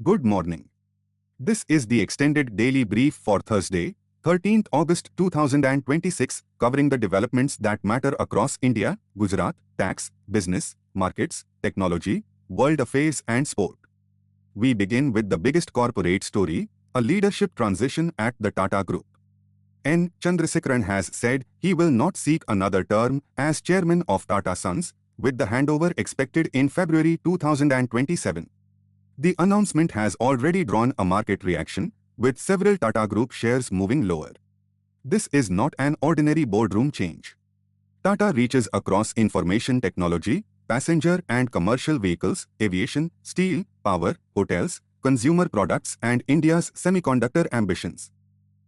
Good morning. This is the extended daily brief for Thursday, 13th August 2026, covering the developments that matter across India, Gujarat, tax, business, markets, technology, world affairs and sport. We begin with the biggest corporate story, a leadership transition at the Tata Group. N. Chandrasekaran has said he will not seek another term as chairman of Tata Sons, with the handover expected in February 2027. The announcement has already drawn a market reaction, with several Tata Group shares moving lower. This is not an ordinary boardroom change. Tata reaches across information technology, passenger and commercial vehicles, aviation, steel, power, hotels, consumer products and India's semiconductor ambitions.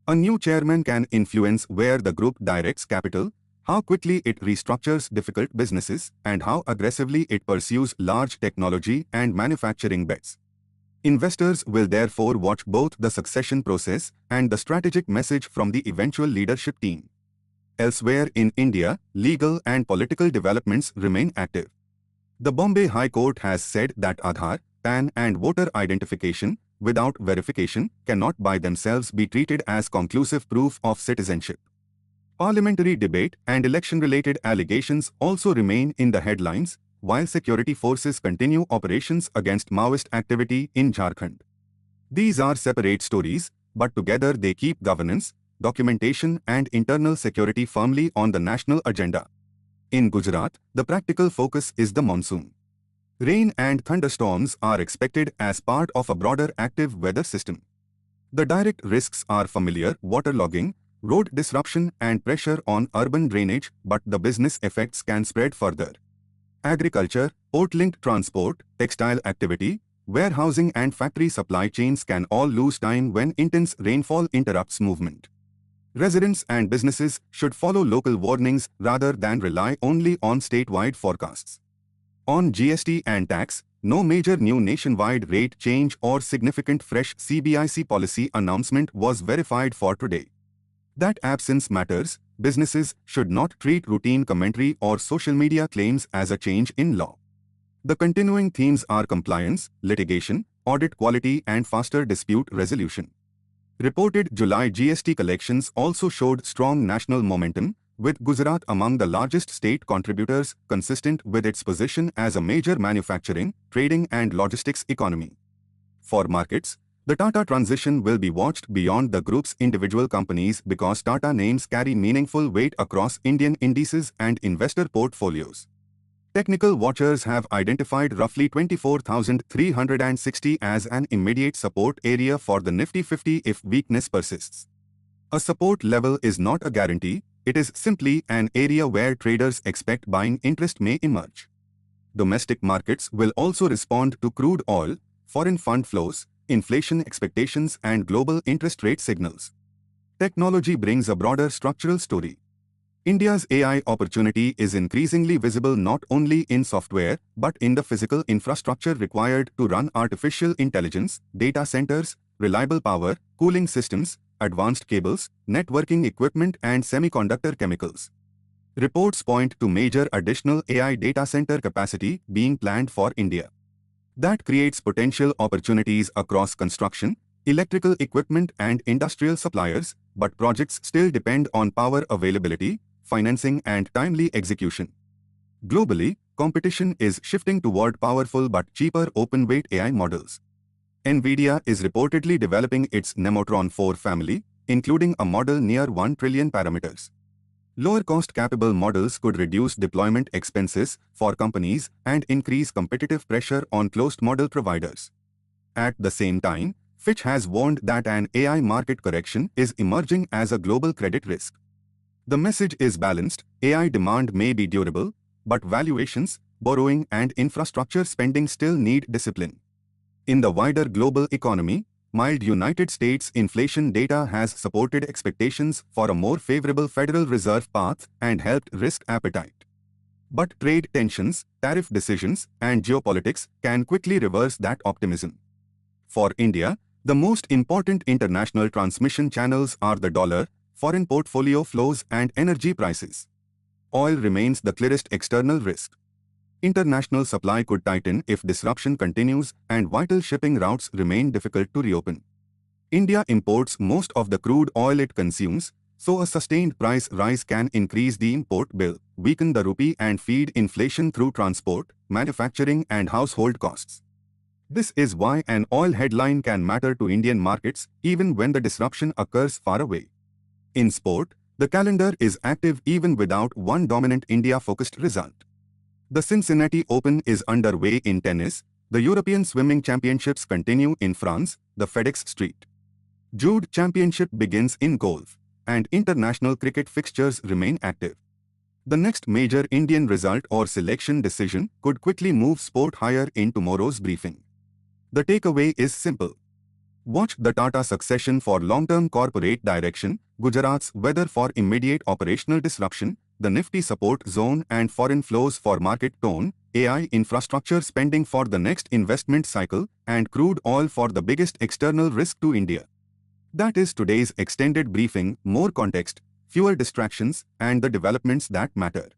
A new chairman can influence where the group directs capital, how quickly it restructures difficult businesses, and how aggressively it pursues large technology and manufacturing bets. Investors will therefore watch both the succession process and the strategic message from the eventual leadership team. Elsewhere in India, legal and political developments remain active. The Bombay High Court has said that Aadhaar, PAN and voter identification, without verification, cannot by themselves be treated as conclusive proof of citizenship. Parliamentary debate and election-related allegations also remain in the headlines, while security forces continue operations against Maoist activity in Jharkhand. These are separate stories, but together they keep governance, documentation and internal security firmly on the national agenda. In Gujarat, the practical focus is the monsoon. Rain and thunderstorms are expected as part of a broader active weather system. The direct risks are familiar: waterlogging, road disruption and pressure on urban drainage, but the business effects can spread further. Agriculture, port-linked transport, textile activity, warehousing and factory supply chains can all lose time when intense rainfall interrupts movement. Residents and businesses should follow local warnings rather than rely only on statewide forecasts. On GST and tax, no major new nationwide rate change or significant fresh CBIC policy announcement was verified for today. That absence matters. Businesses should not treat routine commentary or social media claims as a change in law. The continuing themes are compliance, litigation, audit quality and faster dispute resolution. Reported July GST collections also showed strong national momentum, with Gujarat among the largest state contributors, consistent with its position as a major manufacturing, trading and logistics economy. For markets, the Tata transition will be watched beyond the group's individual companies because Tata names carry meaningful weight across Indian indices and investor portfolios. Technical watchers have identified roughly 24,360 as an immediate support area for the Nifty 50 if weakness persists. A support level is not a guarantee, it is simply an area where traders expect buying interest may emerge. Domestic markets will also respond to crude oil, foreign fund flows, inflation expectations and global interest rate signals. Technology brings a broader structural story. India's AI opportunity is increasingly visible not only in software but in the physical infrastructure required to run artificial intelligence, data centers, reliable power, cooling systems, advanced cables, networking equipment and semiconductor chemicals. Reports point to major additional AI data center capacity being planned for India. That creates potential opportunities across construction, electrical equipment and industrial suppliers, but projects still depend on power availability, financing and timely execution. Globally, competition is shifting toward powerful but cheaper open-weight AI models. NVIDIA is reportedly developing its Nemotron 4 family, including a model near 1 trillion parameters. Lower-cost capable models could reduce deployment expenses for companies and increase competitive pressure on closed model providers. At the same time, Fitch has warned that an AI market correction is emerging as a global credit risk. The message is balanced: AI demand may be durable, but valuations, borrowing and infrastructure spending still need discipline. In the wider global economy, mild United States inflation data has supported expectations for a more favorable Federal Reserve path and helped risk appetite. But trade tensions, tariff decisions, and geopolitics can quickly reverse that optimism. For India, the most important international transmission channels are the dollar, foreign portfolio flows, and energy prices. Oil remains the clearest external risk. International supply could tighten if disruption continues and vital shipping routes remain difficult to reopen. India imports most of the crude oil it consumes, so a sustained price rise can increase the import bill, weaken the rupee and feed inflation through transport, manufacturing and household costs. This is why an oil headline can matter to Indian markets even when the disruption occurs far away. In sport, the calendar is active even without one dominant India-focused result. The Cincinnati Open is underway in tennis, the European Swimming Championships continue in France, the FedEx Street Jude Championship begins in golf, and international cricket fixtures remain active. The next major Indian result or selection decision could quickly move sport higher in tomorrow's briefing. The takeaway is simple. Watch the Tata succession for long-term corporate direction, Gujarat's weather for immediate operational disruption, the Nifty support zone and foreign flows for market tone, AI infrastructure spending for the next investment cycle, and crude oil for the biggest external risk to India. That is today's extended briefing, more context, fewer distractions, and the developments that matter.